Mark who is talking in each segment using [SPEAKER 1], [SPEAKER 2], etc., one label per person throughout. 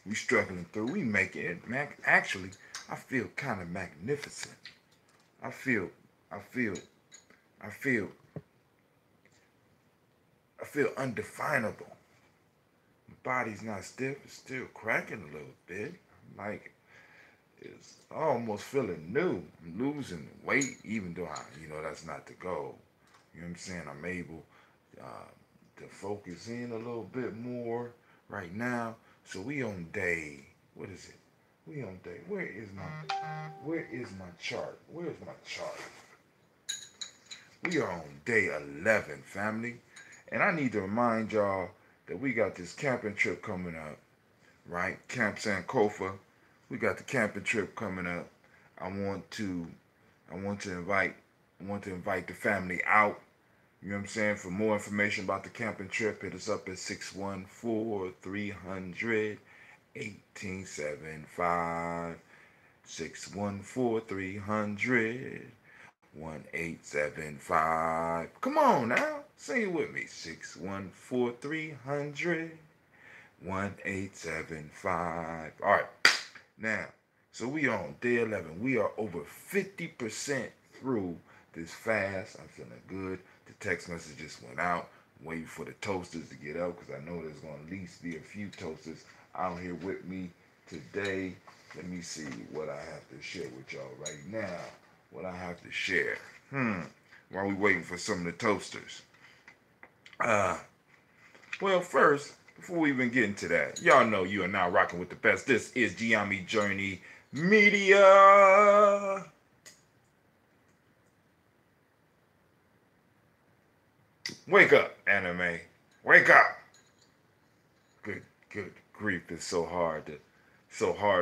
[SPEAKER 1] We struggling through. We making it. Actually, I feel kind of magnificent. I feel, I feel, I feel, I feel undefinable. My body's not stiff. It's still cracking a little bit. Like it's almost feeling new. I'm losing weight, even though that's not the goal. You know what I'm saying? I'm able to focus in a little bit more right now. So we on day. What is it? We on day. Where is my chart? Where's my chart? We are on day 11, family. And I need to remind y'all that we got this camping trip coming up, right? Camp Sankofa. We got the camping trip coming up. I want to I want to invite the family out. You know what I'm saying? For more information about the camping trip, hit us up at 614-300-1875. 614-300-1875. Come on now. Sing it with me. 614-300-1875. All right. Now, so we on day 11. We are over 50% through this fast. I'm feeling good. The text messages went out. I'm waiting for the toasters to get up because I know there's going to at least be a few toasters out here with me today. Let me see what I have to share with y'all right now. What I have to share. While we waiting for some of the toasters. Well, first, before we even get into that, y'all know you are now rocking with the best. This is Gye-Nyame Journey Media. Wake up, anime. Wake up. Good grief. It's so hard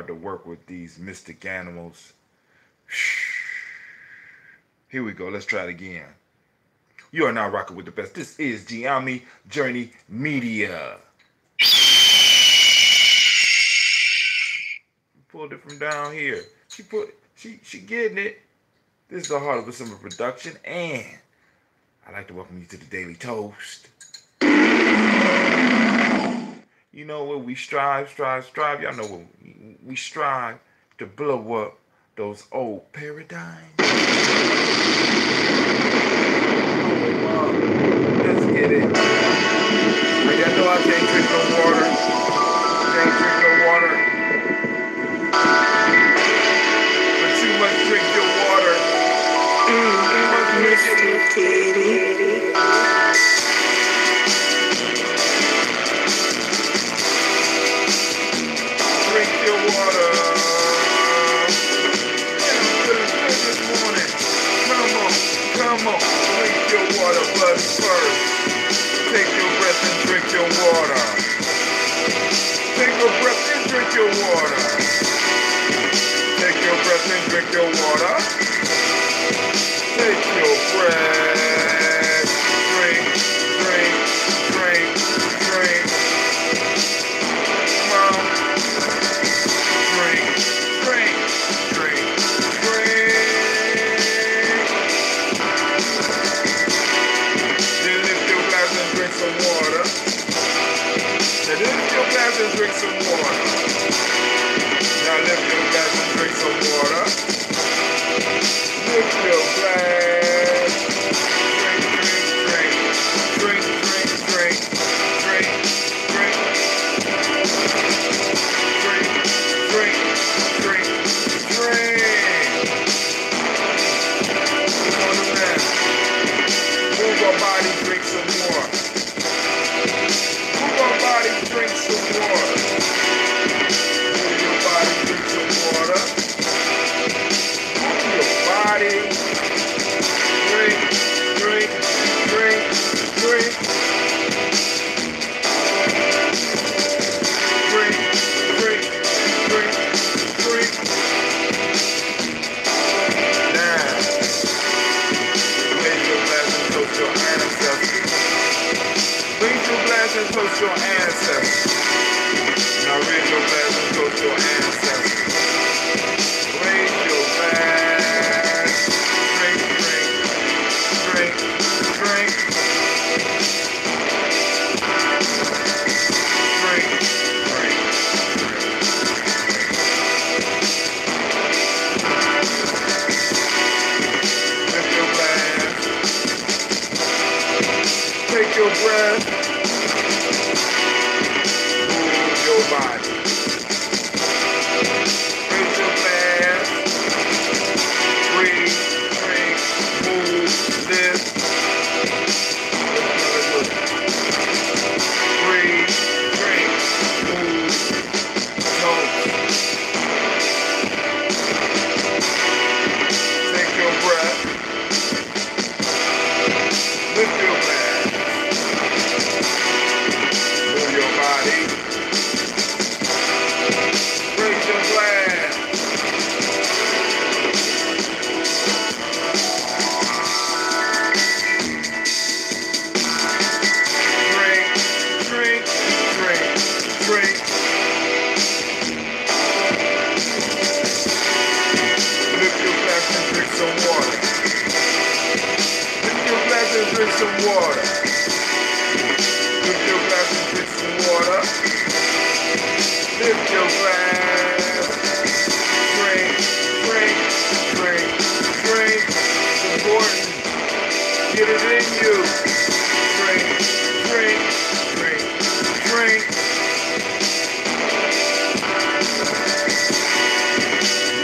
[SPEAKER 1] to work with these mystic animals. Here we go. Let's try it again. You are now rocking with the best. This is Gye-Nyame Journey Media. Pulled it from down here. She getting it. This is the Heart of a Summer production, and I'd like to welcome you to the Daily Toast. You know what we strive. Y'all know what we strive to blow up those old paradigms. Let's get it. Y'all know I can't drink no water. But you must drink your water. Drink your water. I'm feeling good this morning. Come on. Drink your water, but first, take your breath and drink your water. Take your breath and drink your water. Take your breath and drink your water. Take your breath. Drink. Come on. Drink. Then lift your glass and drink some water. Now lift your glass and drink some water. Now lift your glass and drink some water. Lift your glass. Drink. Come on now. Move our body, drink some more. Move our body, drink some more. body. Raise your glass. Breathe, drink, move, lift. Breathe, drink, move, toast. Take your breath. Lift your glass. Move your body. Raise your glass. Drink, drink, drink, drink. Lift your glass and drink some water. Lift your glass and drink some water. Lift your glass and drink some water. Lift your glass. Drink, drink, drink, drink. It's important. Get it in you. Drink, drink, drink, drink.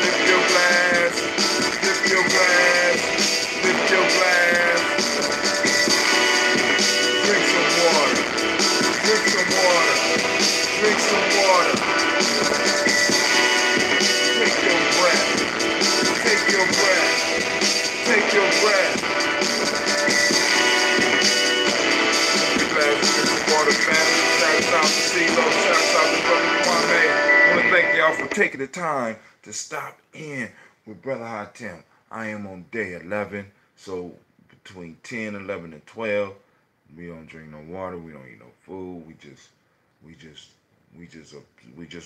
[SPEAKER 1] Lift your glass. Lift your glass. Lift your glass. Drink some water. Drink some water. Drink some water. Take your breath. Take your breath. Take your breath. Your glass, drink some water, family. Shouts out to CeeLo. Shouts out to Brother Kwame. I want to thank y'all for taking the time to stop in with Brother Hatem. I am on day 11, so between 10, 11, and 12, we don't drink no water, we don't eat no food, we just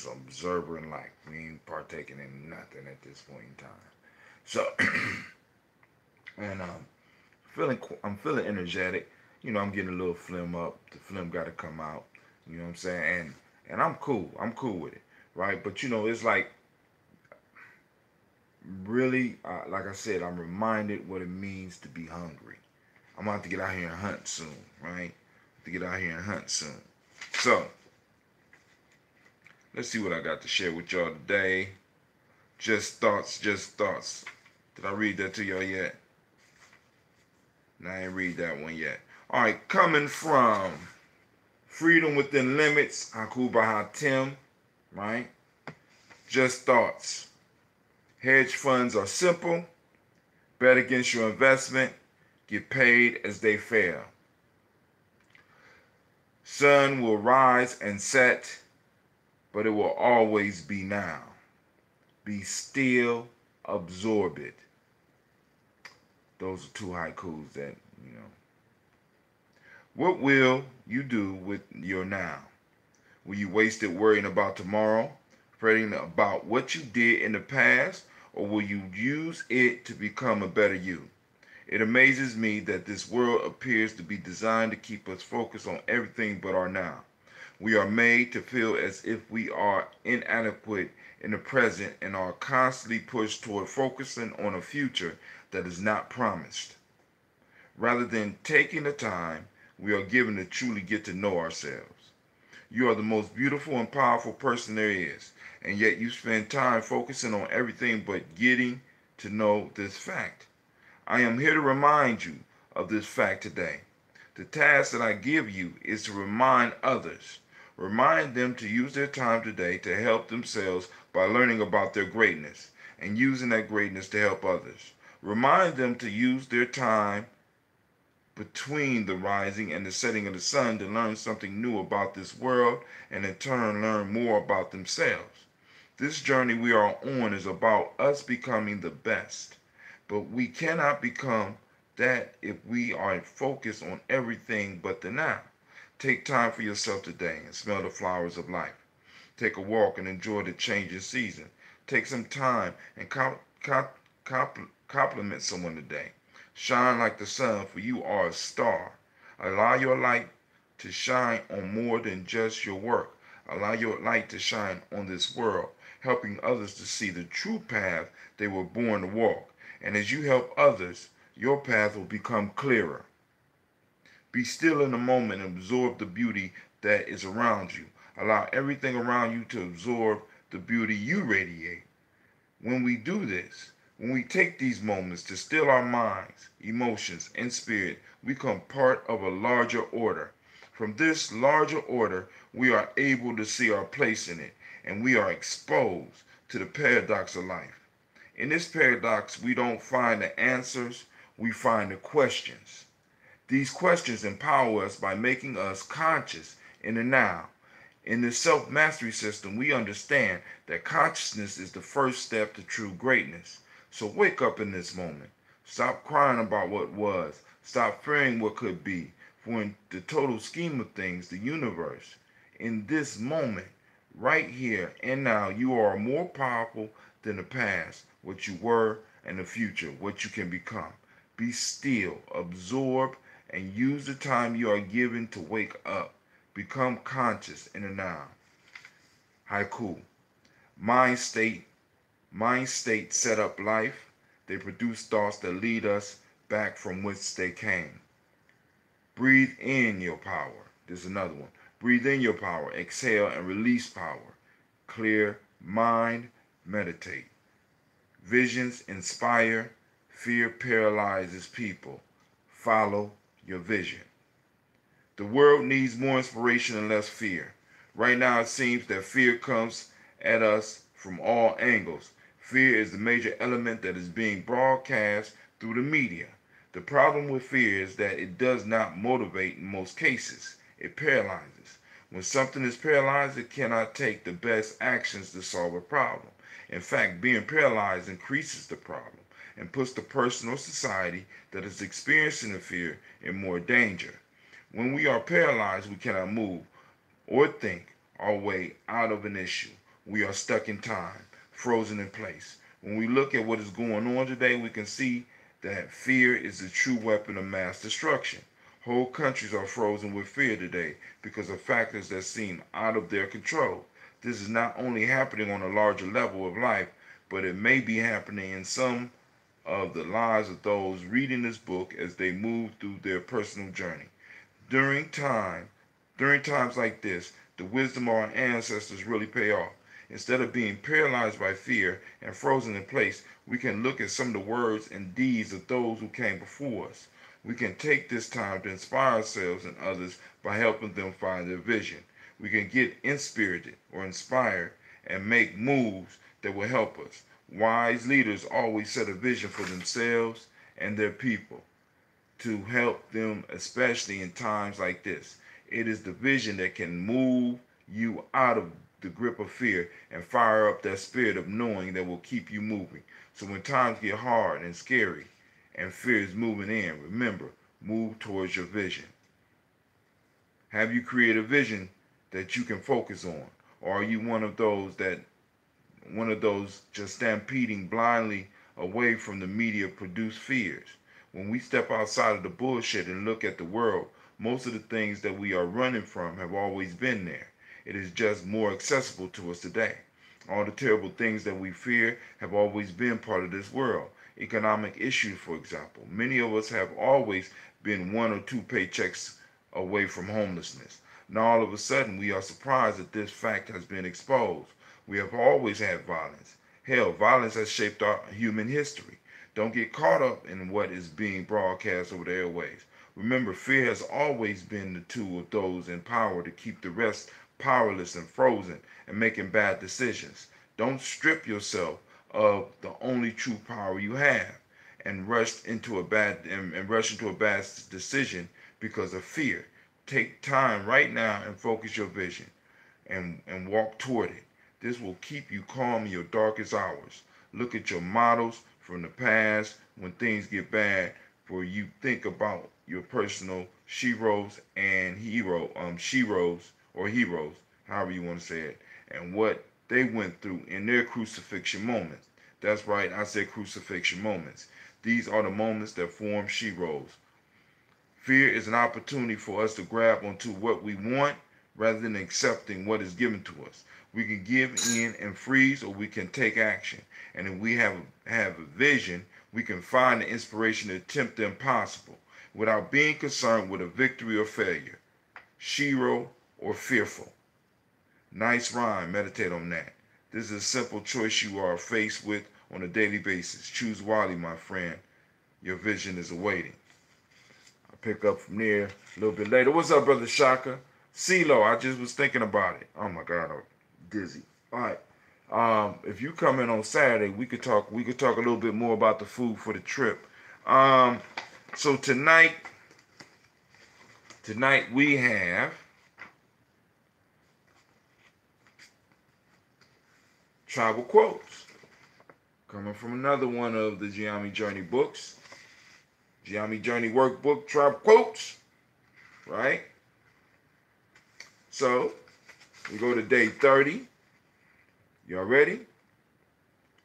[SPEAKER 1] observing life. We ain't partaking in nothing at this point in time. So, and I'm feeling energetic. You know, I'm getting a little phlegm up. The phlegm got to come out. You know what I'm saying? And I'm cool. I'm cool with it, right? But you know, it's like really, like I said, I'm reminded what it means to be hungry. I'm gonna have to get out here and hunt soon, right? To get out here and hunt soon. So, let's see what I got to share with y'all today. Just thoughts, just thoughts. Did I read that to y'all yet? No, I ain't read that one yet. All right, coming from Freedom Within Limits, Akuba Hatem, right? Just thoughts. Hedge funds are simple. Bet against your investment. Get paid as they fail. Sun will rise and set, but it will always be now. Be still, absorb it. Those are two haikus that, you know. What will you do with your now? Will you waste it worrying about tomorrow, fretting about what you did in the past, or will you use it to become a better you? It amazes me that this world appears to be designed to keep us focused on everything but our now. We are made to feel as if we are inadequate in the present and are constantly pushed toward focusing on a future that is not promised. Rather than taking the time we are given to truly get to know ourselves. You are the most beautiful and powerful person there is, and yet you spend time focusing on everything but getting to know this fact. I am here to remind you of this fact today. The task that I give you is to remind others. Remind them to use their time today to help themselves by learning about their greatness and using that greatness to help others. Remind them to use their time between the rising and the setting of the sun to learn something new about this world and in turn learn more about themselves. This journey we are on is about us becoming the best, but we cannot become that if we are focused on everything but the now. Take time for yourself today and smell the flowers of life. Take a walk and enjoy the changing season. Take some time and compliment someone today. Shine like the sun, for you are a star. Allow your light to shine on more than just your work. Allow your light to shine on this world, helping others to see the true path they were born to walk. And as you help others, your path will become clearer. Be still in the moment and absorb the beauty that is around you. Allow everything around you to absorb the beauty you radiate. When we do this, when we take these moments to still our minds, emotions, and spirit, we become part of a larger order. From this larger order, we are able to see our place in it, and we are exposed to the paradox of life. In this paradox, we don't find the answers, we find the questions. These questions empower us by making us conscious in the now. In the self mastery system, we understand that consciousness is the first step to true greatness. So wake up in this moment. Stop crying about what was. Stop fearing what could be. For in the total scheme of things, the universe, in this moment, right here and now, you are more powerful than the past, what you were, and the future, what you can become. Be still, absorb, and use the time you are given to wake up. Become conscious in the now. Haiku. Mind state. Mind state set up life. They produce thoughts that lead us back from whence they came. Breathe in your power. There's another one. Breathe in your power. Exhale and release power. Clear mind. Meditate. Visions inspire. Fear paralyzes people. Follow your vision. The world needs more inspiration and less fear. Right now, it seems that fear comes at us from all angles. Fear is the major element that is being broadcast through the media. The problem with fear is that it does not motivate in most cases. It paralyzes. When something is paralyzed, it cannot take the best actions to solve a problem. In fact, being paralyzed increases the problem and puts the person or society that is experiencing the fear in more danger. When we are paralyzed, we cannot move or think our way out of an issue. We are stuck in time, frozen in place. When we look at what is going on today, we can see that fear is the true weapon of mass destruction. Whole countries are frozen with fear today because of factors that seem out of their control. This is not only happening on a larger level of life, but it may be happening in some of the lives of those reading this book as they move through their personal journey. During times like this, the wisdom of our ancestors really pay off. Instead of being paralyzed by fear and frozen in place, we can look at some of the words and deeds of those who came before us. We can take this time to inspire ourselves and others by helping them find their vision. We can get inspirited or inspired and make moves that will help us. Wise leaders always set a vision for themselves and their people to help them, especially in times like this. It is the vision that can move you out of the grip of fear and fire up that spirit of knowing that will keep you moving. So when times get hard and scary and fear is moving in, remember, move towards your vision. Have you created a vision that you can focus on? Or are you one of those just stampeding blindly away from the media produced fears? When we step outside of the bullshit and look at the world, most of the things that we are running from have always been there. It is just more accessible to us today. All the terrible things that we fear have always been part of this world. Economic issues, for example. Many of us have always been one or two paychecks away from homelessness. Now all of a sudden we are surprised that this fact has been exposed. We have always had violence. Hell, violence has shaped our human history. Don't get caught up in what is being broadcast over the airwaves. Remember, fear has always been the tool of those in power to keep the rest powerless and frozen and making bad decisions. Don't strip yourself of the only true power you have and rush into a bad decision because of fear. Take time right now and focus your vision and walk toward it. This will keep you calm in your darkest hours. Look at your models from the past when things get bad, for you think about your personal sheroes and heroes, however you want to say it, and what they went through in their crucifixion moments. That's right, I said crucifixion moments. These are the moments that form sheroes. Fear is an opportunity for us to grab onto what we want rather than accepting what is given to us. We can give in and freeze, or we can take action. And if we have a vision, we can find the inspiration to attempt the impossible without being concerned with a victory or failure, shero or fearful. Nice rhyme. Meditate on that. This is a simple choice you are faced with on a daily basis. Choose wisely, my friend. Your vision is awaiting. I'll pick up from there a little bit later. What's up, Brother Shaka? CeeLo, I just was thinking about it. Oh my God, I'm dizzy. All right. If you come in on Saturday, we could talk. We could talk a little bit more about the food for the trip. So tonight we have tribal quotes coming from another one of the Gye-Nyame Journey books. Gye-Nyame Journey workbook, tribal quotes. Right? So we go to day 30. Y'all ready?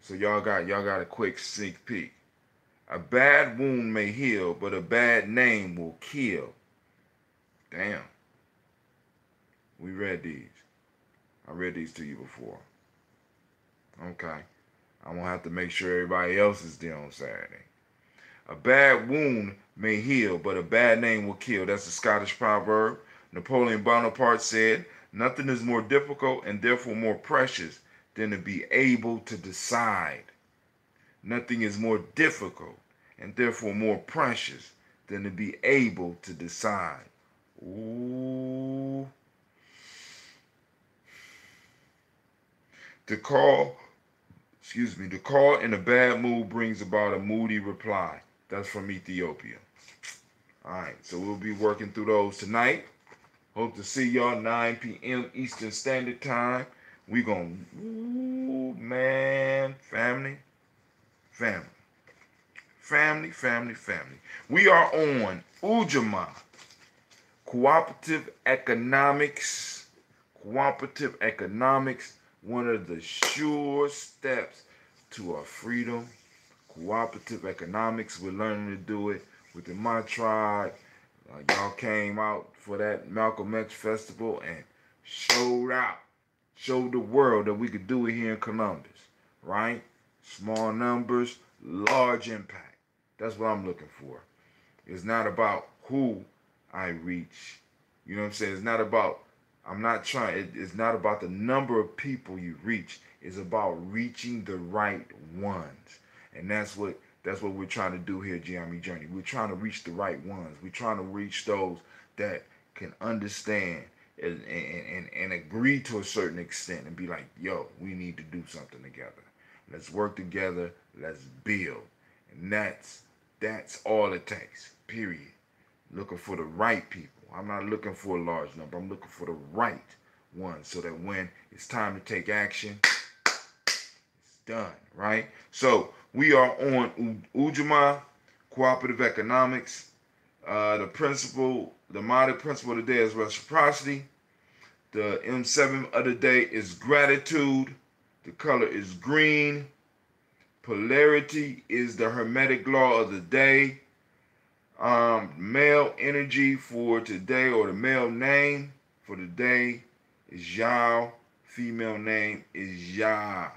[SPEAKER 1] So y'all got a quick sneak peek. A bad wound may heal, but a bad name will kill. Damn. We read these. I read these to you before. Okay. I'm going to have to make sure everybody else is there on Saturday. A bad wound may heal, but a bad name will kill. That's a Scottish proverb. Napoleon Bonaparte said, nothing is more difficult and therefore more precious than to be able to decide. Nothing is more difficult and therefore more precious than to be able to decide. Ooh. To call in a bad mood brings about a moody reply. That's from Ethiopia. All right, so we'll be working through those tonight. Hope to see y'all 9 p.m. Eastern Standard Time. We gonna, ooh, man, family. We are on Ujamaa, cooperative economics. Cooperative economics, one of the sure steps to our freedom. Cooperative economics, we're learning to do it within my tribe. Y'all came out for that Malcolm X festival and showed the world that we could do it here in Columbus, right? Small numbers, large impact. That's what I'm looking for. It's not about who I reach. You know what I'm saying? It's not about, it's not about the number of people you reach. It's about reaching the right ones. And that's what we're trying to do here at Gye-Nyame Journey. We're trying to reach the right ones. We're trying to reach those that can understand and agree to a certain extent and be like, yo, we need to do something together. Let's work together. Let's build. And that's all it takes, period. Looking for the right people. I'm not looking for a large number. I'm looking for the right ones so that when it's time to take action, it's done, right? So we are on Ujamaa, cooperative economics. The model principle of the day is reciprocity. The M7 of the day is gratitude. The color is green. Polarity is the hermetic law of the day. Male energy for today, or the male name for the day, is Yao. Female name is Ya.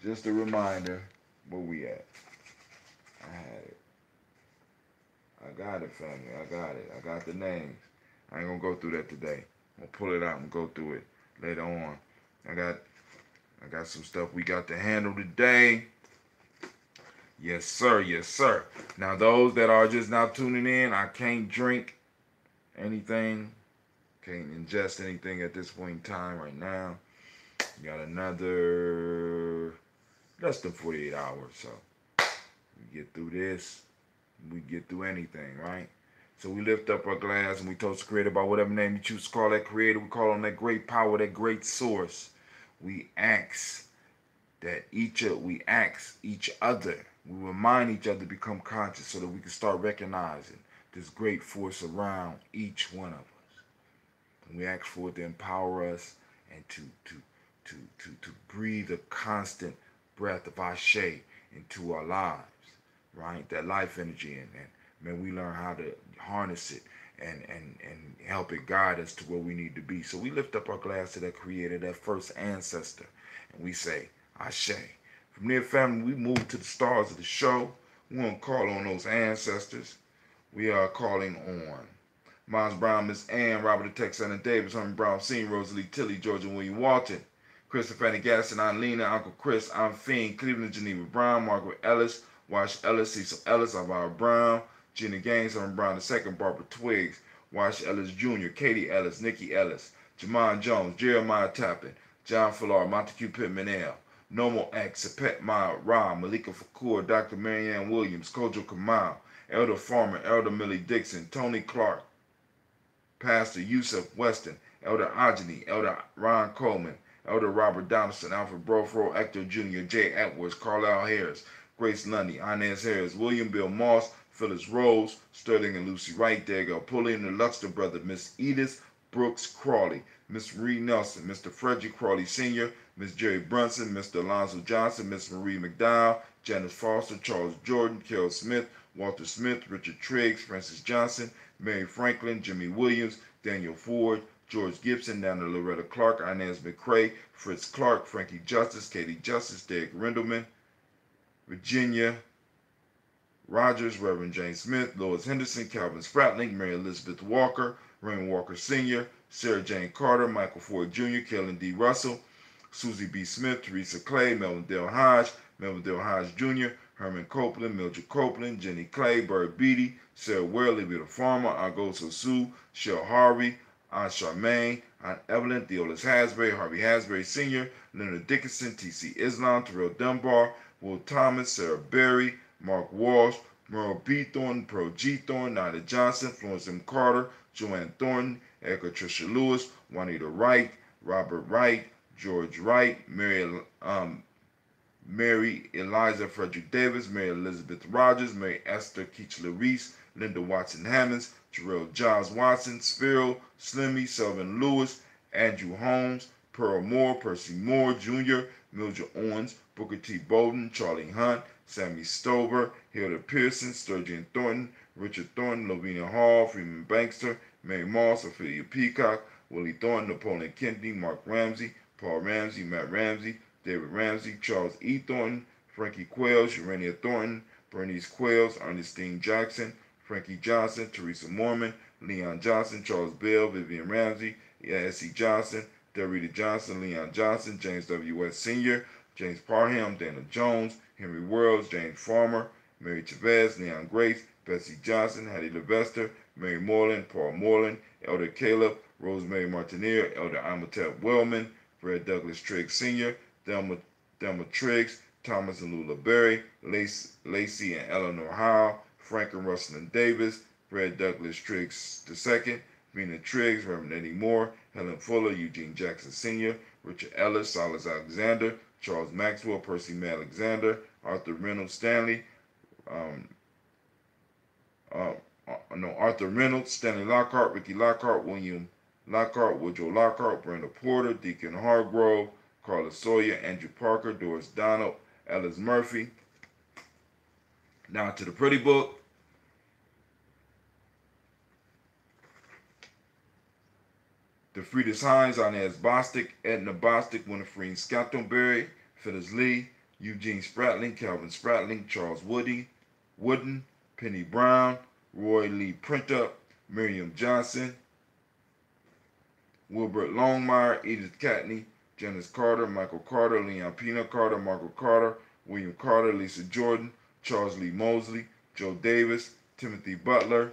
[SPEAKER 1] Just a reminder, where we at? I had it. I got it, family. I got it. I got the names. I ain't gonna go through that today. I'm gonna pull it out and go through it later on. I got some stuff we got to handle today. Yes, sir. Yes, sir. Now, those that are just now tuning in, I can't drink anything. Can't ingest anything at this point in time right now. We got another less than 48 hours. So we get through this. We get through anything, right? So we lift up our glass and we toast the Creator by whatever name you choose to call that Creator. We call on that great power, that great source. We ask each other. We remind each other to become conscious so that we can start recognizing this great force around each one of us. And we ask for it to empower us and to breathe a constant breath of Ashe into our lives, right? That life energy, and man, we learn how to harness it and help it guide us to where we need to be. So we lift up our glass to that Creator, that first ancestor, and we say, Ashe. From there, family, we move to the stars of the show. We want to call on those ancestors. We are calling on Miles Brown, Miss Ann, Robert the Texan Davis, Herman Brown Sr., Rosalie Tilly, Georgia William Walton, Christopher Fanny Gaston, Aunt Lena, Uncle Chris, Aunt Fiend, Cleveland Geneva Brown, Margaret Ellis, Wash Ellis, Cecil Ellis, Alvaro Brown, Gina Gaines, Herman Brown II, Barbara Twiggs, Wash Ellis Jr., Katie Ellis, Nikki Ellis, Jamon Jones, Jeremiah Tappan, John Fillar, Montague Pittman L., Nomo X, Sepet Ma Ra, Malika Fakur, Dr. Marianne Williams, Kojo Kamal, Elder Farmer, Elder Millie Dixon, Tony Clark, Pastor Yusuf Weston, Elder Ajani, Elder Ron Coleman, Elder Robert Donaldson, Alfred Brofro, Hector Jr., Jay Edwards, Carlisle Harris, Grace Lundy, Inez Harris, William Bill Moss, Phyllis Rose, Sterling and Lucy Wright, Dago Pulley and the Luxton brother, Miss Edith Brooks Crawley, Miss Marie Nelson, Mr. Frederick Crawley Sr., Miss Jerry Brunson, Mr. Alonzo Johnson, Miss Marie McDowell, Janice Foster, Charles Jordan, Carol Smith, Walter Smith, Richard Triggs, Francis Johnson, Mary Franklin, Jimmy Williams, Daniel Ford, George Gibson, Nana Loretta Clark, Inez McCrae, Fritz Clark, Frankie Justice, Katie Justice, Derek Rendelman, Virginia Rogers, Reverend James Smith, Lois Henderson, Calvin Spratling, Mary Elizabeth Walker, Raymond Walker Sr., Sarah Jane Carter, Michael Ford Jr., Kellen D. Russell, Susie B. Smith, Teresa Clay, Melvin Dale Hodge, Jr., Herman Copeland, Mildred Copeland, Jenny Clay, Bird Beatty, Sarah Ware, Libby the Farmer, Augusto Sue, Shell Harvey, Aunt Charmaine, Aunt Evelyn, Theolis Hasbury, Harvey Hasbury Sr., Leonard Dickinson, T.C. Islam, Terrell Dunbar, Will Thomas, Sarah Berry, Mark Walsh, Merle B. Thornton, Pearl G. Thornton, Nida Johnson, Florence M. Carter, Joanne Thornton, Erica Tricia Lewis, Juanita Wright, Robert Wright, George Wright, Mary Eliza Frederick Davis, Mary Elizabeth Rogers, Mary Esther Keachler Reese, Linda Watson Hammonds, Jarrell Giles Watson, Spiro, Slimmy, Sullivan Lewis, Andrew Holmes, Pearl Moore, Percy Moore Jr., Mildred Owens, Booker T. Bowden, Charlie Hunt, Sammy Stover, Hilda Pearson, Sturgeon Thornton, Richard Thornton, Lavinia Hall, Freeman Bankster, Mary Moss, Ophelia Peacock, Willie Thornton, Napoleon Kennedy, Mark Ramsey, Paul Ramsey, Matt Ramsey, David Ramsey, Charles E. Thornton, Frankie Quails, Urania Thornton, Bernice Quails, Ernestine Jackson, Frankie Johnson, Teresa Mormon, Leon Johnson, Charles Bell, Vivian Ramsey, S.E. Johnson, Dorita Johnson, Leon Johnson, James W. West Sr., James Parham, Dana Jones, Henry Worlds, James Farmer, Mary Chavez, Leon Grace, Betsy Johnson, Hattie Levester, Mary Moreland, Paul Moreland, Elder Caleb, Rosemary Martineer, Elder Amatep Wellman, Fred Douglas Triggs Sr., Thelma Triggs, Thomas and Lula Berry, Lacey and Eleanor Howe, Frank and Russell Davis, Fred Douglas Triggs II, Vina Triggs, Reverend Eddie Moore, Helen Fuller, Eugene Jackson Sr., Richard Ellis, Silas Alexander, Charles Maxwell, Percy May Alexander, Arthur Reynolds Stanley, Arthur Reynolds, Stanley Lockhart, Ricky Lockhart, William Lockhart, Woodrow Lockhart, Brenda Porter, Deacon Hargrove, Carla Sawyer, Andrew Parker, Doris Donald, Ellis Murphy. Now to the pretty book. DeFridas Hines, Inez Bostic, Edna Bostic, Winifred Scattonberry, Phyllis Lee, Eugene Spratling, Calvin Spratling, Charles Wooden, Penny Brown, Roy Lee Printup, Miriam Johnson, Wilbert Longmire, Edith Catney, Janice Carter, Michael Carter, Leon Pina Carter, Margaret Carter, William Carter, Lisa Jordan, Charles Lee Mosley, Joe Davis, Timothy Butler,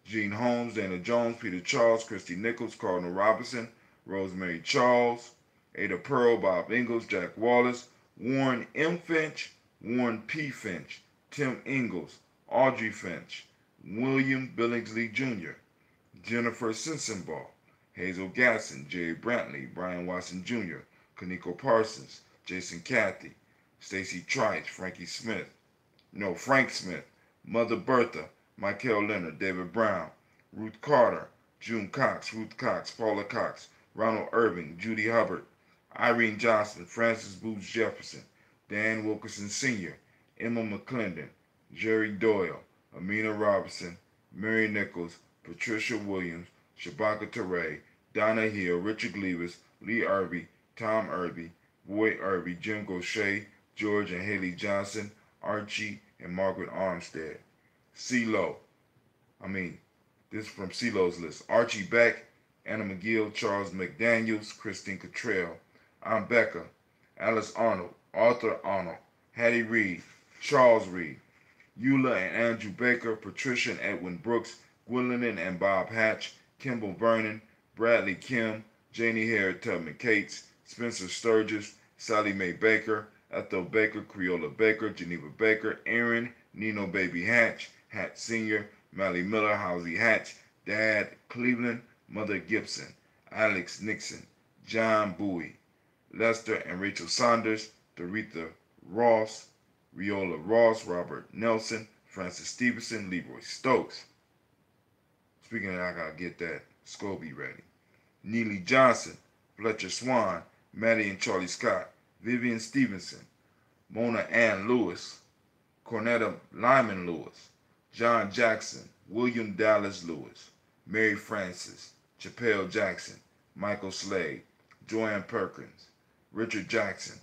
[SPEAKER 1] Gene Holmes, Dana Jones, Peter Charles, Christy Nichols, Cardinal Robinson, Rosemary Charles, Ada Pearl, Bob Ingalls, Jack Wallace, Warren M. Finch, Warren P. Finch, Tim Ingalls, Audrey Finch, William Billingsley Jr., Jennifer Sensenbaugh, Hazel Gasson, Jerry Brantley, Brian Watson Jr., Kaniko Parsons, Jason Cathy, Stacy Trice, Frank Smith, Mother Bertha, Michael Leonard, David Brown, Ruth Carter, June Cox, Ruth Cox, Paula Cox, Ronald Irving, Judy Hubbard, Irene Johnson, Francis Booth Jefferson, Dan Wilkerson Sr., Emma McClendon, Jerry Doyle, Amina Robinson, Mary Nichols, Patricia Williams, Shabaka Teray, Donna Hill, Richard Gleavis, Lee Irby, Tom Irby, Boyd Irby, Jim Gaucher, George and Haley Johnson, Archie and Margaret Armstead. CeeLo, this is from CeeLo's list. Archie Beck, Anna McGill, Charles McDaniels, Christine Cottrell, Aunt Becca, Alice Arnold, Arthur Arnold, Hattie Reed, Charles Reed, Eula and Andrew Baker, Patricia and Edwin Brooks, Gwendolyn and Bob Hatch, Kimball Vernon, Bradley Kim, Janie Hare Tubman Cates, Spencer Sturgis, Sally Mae Baker, Ethel Baker, Creola Baker, Geneva Baker, Aaron, Nino Baby Hatch, Hatch Sr., Mally Miller, Housie Hatch, Dad Cleveland, Mother Gibson, Alex Nixon, John Bowie, Lester and Rachel Saunders, Doretha Ross, Riola Ross, Robert Nelson, Francis Stevenson, Leroy Stokes. Speaking of that, I gotta get that Scobie ready. Neely Johnson, Fletcher Swan, Maddie and Charlie Scott, Vivian Stevenson, Mona Ann Lewis, Cornetta Lyman Lewis, John Jackson, William Dallas Lewis, Mary Francis, Chappelle Jackson, Michael Slade, Joanne Perkins, Richard Jackson,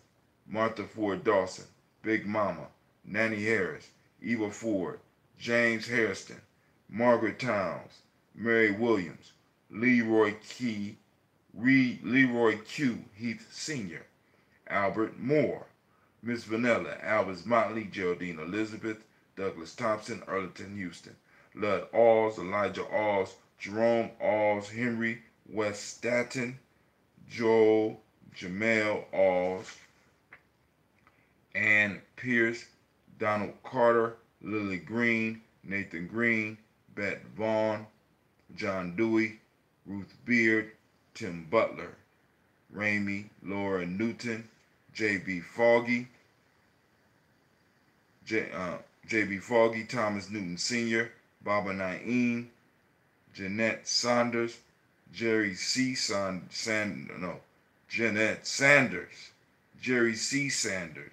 [SPEAKER 1] Martha Ford Dawson, Big Mama, Nanny Harris, Eva Ford, James Hairston, Margaret Towns, Mary Williams, Leroy Q. Heath Sr., Albert Moore, Miss Vanilla, Albus Motley, Geraldine Elizabeth, Douglas Thompson, Erlington Houston, Lud Alls, Elijah Alls, Jerome Alls, Henry West Staten, Joel Jamel Alls, Ann Pierce, Donald Carter, Lily Green, Nathan Green, Bette Vaughn, John Dewey, Ruth Beard, Tim Butler, Ramey, Laura Newton, J.B. Foggy, J.B. Foggy, Thomas Newton Sr., Baba Naeem, Jeanette Saunders, Jeanette Sanders, Jerry C. Sanders,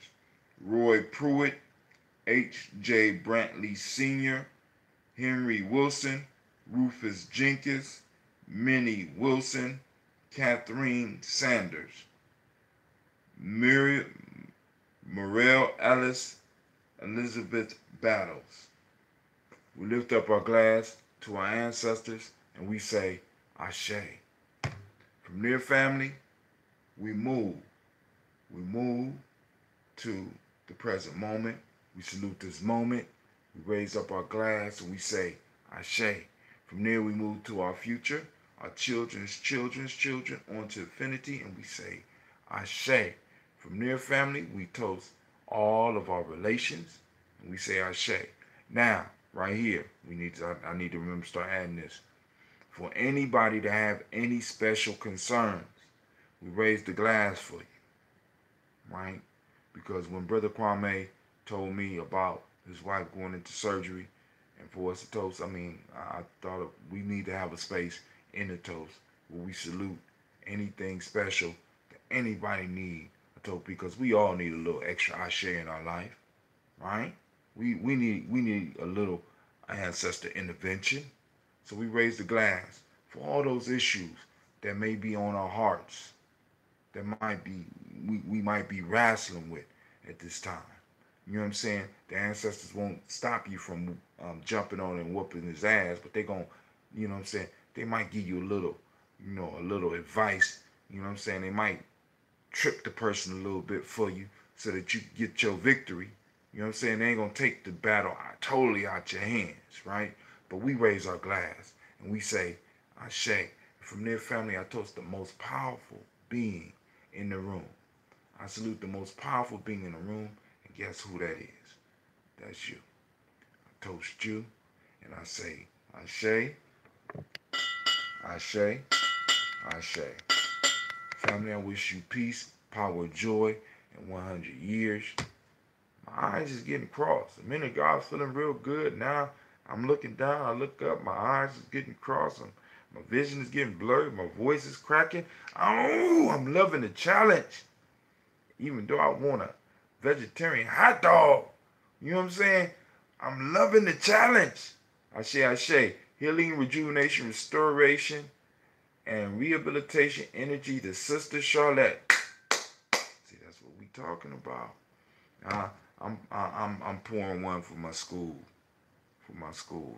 [SPEAKER 1] Roy Pruitt, H.J. Brantley Sr., Henry Wilson, Rufus Jenkins, Minnie Wilson, Catherine Sanders, Morel Ellis, Elizabeth Battles. We lift up our glass to our ancestors and we say, Ashe. From their family, we move. We move to the present moment. We salute this moment. We raise up our glass and we say, Ashe. From there, we move to our future, our children's children's children, on to infinity, and we say, Ashe. From their family, we toast all of our relations, and we say, Ashe. Now, right here, I need to remember to start adding this. For anybody to have any special concerns, we raise the glass for you, right? Because when Brother Kwame told me about his wife going into surgery, and for us to toast, I thought we need to have a space in the toast where we salute anything special that anybody need a toast, because we all need a little extra ashe in our life, right? We need a little ancestor intervention. So we raise the glass for all those issues that may be on our hearts, that we might be wrestling with at this time. You know what I'm saying? The ancestors won't stop you from jumping on and whooping his ass, but they gon', you know what I'm saying? They might give you a little advice. You know what I'm saying? They might trip the person a little bit for you so that you get your victory. You know what I'm saying? They ain't gonna take the battle totally out your hands, right? But we raise our glass and we say, Ashe. From their family, I toast the most powerful being in the room. I salute the most powerful being in the room, and guess who that is? That's you. I toast you, and I say, Ashe, Ashe, Ashe. Family, I wish you peace, power, joy, and 100 years. My eyes is getting crossed. A minute ago, I was feeling real good. Now, I'm looking down, I look up, my eyes is getting crossed. My vision is getting blurred, my voice is cracking. Oh, I'm loving the challenge. Even though I want a vegetarian hot dog. You know what I'm saying? I'm loving the challenge. Ashe. Healing, rejuvenation, restoration, and rehabilitation energy to Sister Charlotte. See, that's what we talking about. I'm pouring one for my school,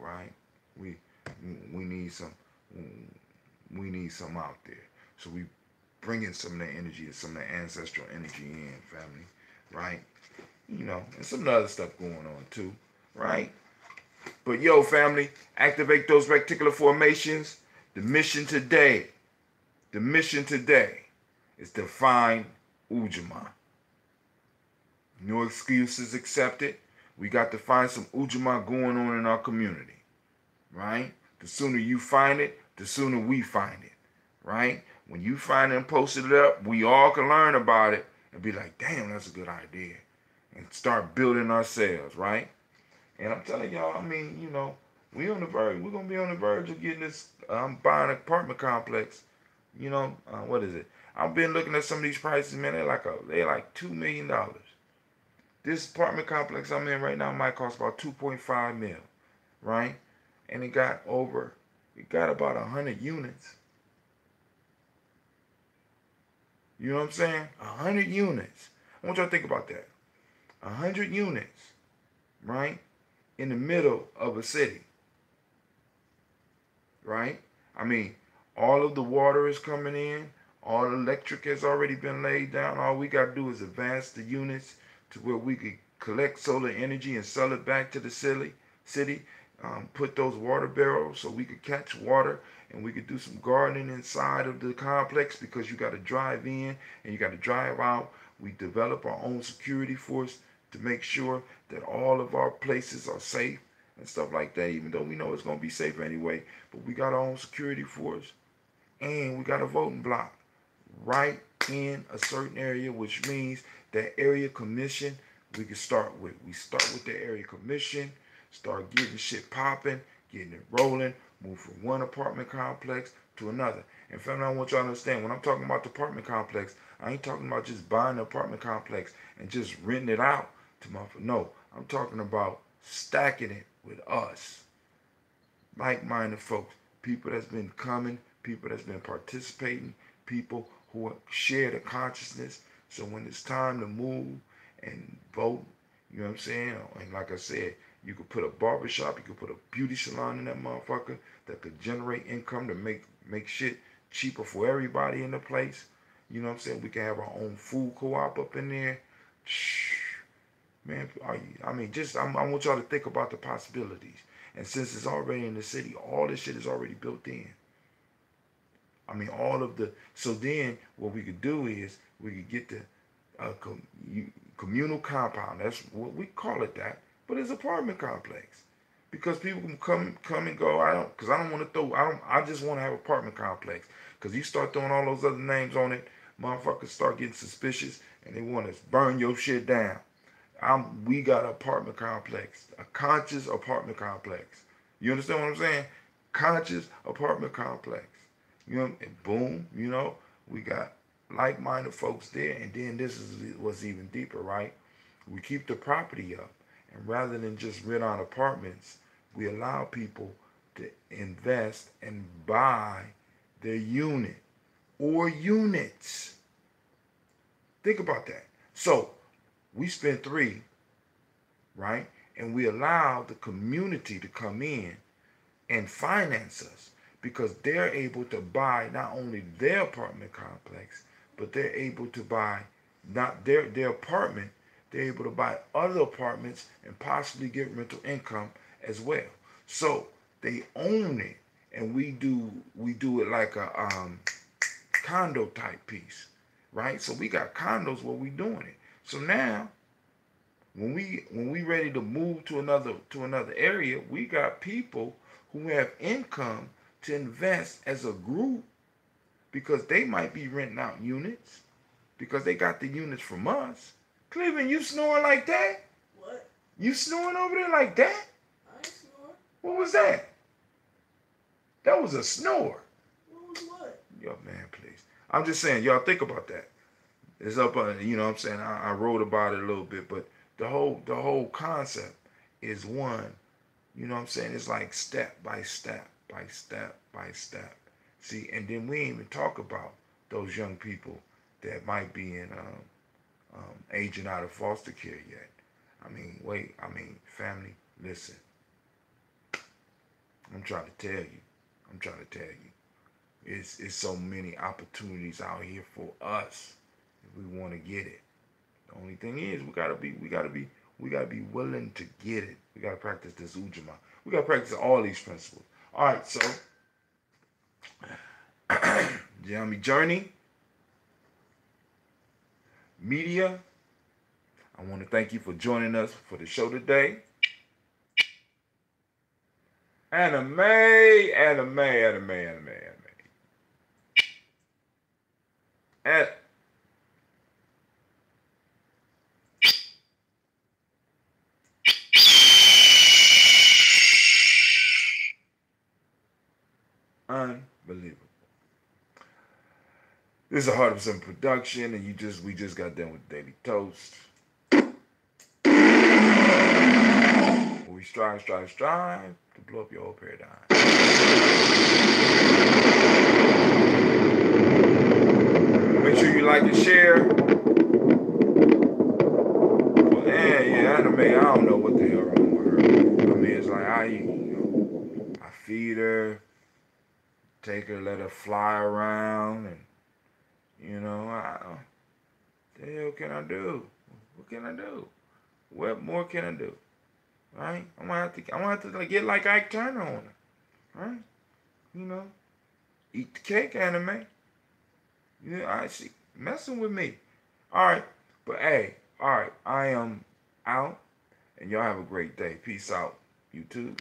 [SPEAKER 1] right? We we need some we need some out there. So we bringing some of the energy, some of the ancestral energy in, family, right? And some other stuff going on too, right? But yo, family, activate those reticular formations. The mission today, the mission today is to find Ujamaa. No excuses accepted. We got to find some Ujamaa going on in our community, right? The sooner you find it, the sooner we find it, right? When you find it and post it up, we all can learn about it and be like, damn, that's a good idea. And start building ourselves, right? And I'm telling y'all, we on the verge. We're gonna be on the verge of getting this. Buying an apartment complex. What is it? I've been looking at some of these prices, man. They're like $2 million. This apartment complex I'm in right now might cost about 2.5 mil, right? And it got about 100 units. You know what I'm saying? 100 units. I want y'all to think about that. 100 units, right? In the middle of a city, right? All of the water is coming in. All the electric has already been laid down. All we got to do is advance the units to where we could collect solar energy and sell it back to the city. Put those water barrels so we could catch water and we could do some gardening inside of the complex, because you got to drive in and you got to drive out. We develop our own security force to make sure that all of our places are safe and stuff like that, even though we know it's going to be safe anyway. But we got our own security force, and we got a voting block right in a certain area, which means that area commission we can start with. We start with the area commission, start getting shit popping, getting it rolling, move from one apartment complex to another. And family, I want y'all to understand, when I'm talking about the apartment complex, I ain't talking about just buying an apartment complex and just renting it out to my... No, I'm talking about stacking it with us, like-minded folks, people that's been coming, people that's been participating, people who share the consciousness. So when it's time to move and vote, you know what I'm saying? And like I said, you could put a barbershop, you could put a beauty salon in that motherfucker that could generate income to make shit cheaper for everybody in the place. You know what I'm saying? We can have our own food co-op up in there. Man, I want y'all to think about the possibilities. And since it's already in the city, all this shit is already built in. So then what we could do is we could get the communal compound. That's what we call it, that. But it's apartment complex. Because people can come and go. I just want to have apartment complex. Because you start throwing all those other names on it, motherfuckers start getting suspicious and they want to burn your shit down. We got an apartment complex, a conscious apartment complex. You understand what I'm saying? Conscious apartment complex. And boom, we got like-minded folks there. And then this is what's even deeper, right? We keep the property up. And rather than just rent out apartments, we allow people to invest and buy their unit or units. Think about that. So we spend 3, right? And we allow the community to come in and finance us, because they're able to buy not only their apartment complex, but they're able to buy not their apartment. They're able to buy other apartments and possibly get rental income as well. So they own it, and we do it like a condo type piece, right? So we got condos where we doing it. So now, when we ready to move to another area, we got people who have income to invest as a group, because they might be renting out units because they got the units from us. Cleveland, you snoring like that?
[SPEAKER 2] What?
[SPEAKER 1] You snoring over there like that?
[SPEAKER 2] I ain't snoring.
[SPEAKER 1] What was that? That was a snore.
[SPEAKER 2] What was what?
[SPEAKER 1] Yo, man, please. I'm just saying, y'all think about that. It's up on, you know what I'm saying? I wrote about it a little bit, but the whole concept is one, you know what I'm saying? It's like step by step by step by step. See, and then we ain't even talk about those young people that might be in aging out of foster care yet. Family, listen. I'm trying to tell you. It's so many opportunities out here for us if we want to get it. The only thing is we gotta be willing to get it. We gotta practice this Ujamaa. We gotta practice all these principles. All right, so Gye-Nyame Journey Media. I want to thank you for joining us for the show today. Anime. Unbelievable. This is a 100% production, and we just got done with Daily Toast. We strive to blow up your old paradigm. Make sure you like and share. Well, anime, I don't know what the hell wrong with her. It's like I feed her, take her, let her fly around, and the hell can I do? What can I do? What more can I do? Right? I'm gonna have to get like Ike Turner on her. Right? Eat the cake, anime. I see. Messing with me. Alright. But hey, alright, I am out. And y'all have a great day. Peace out, YouTube.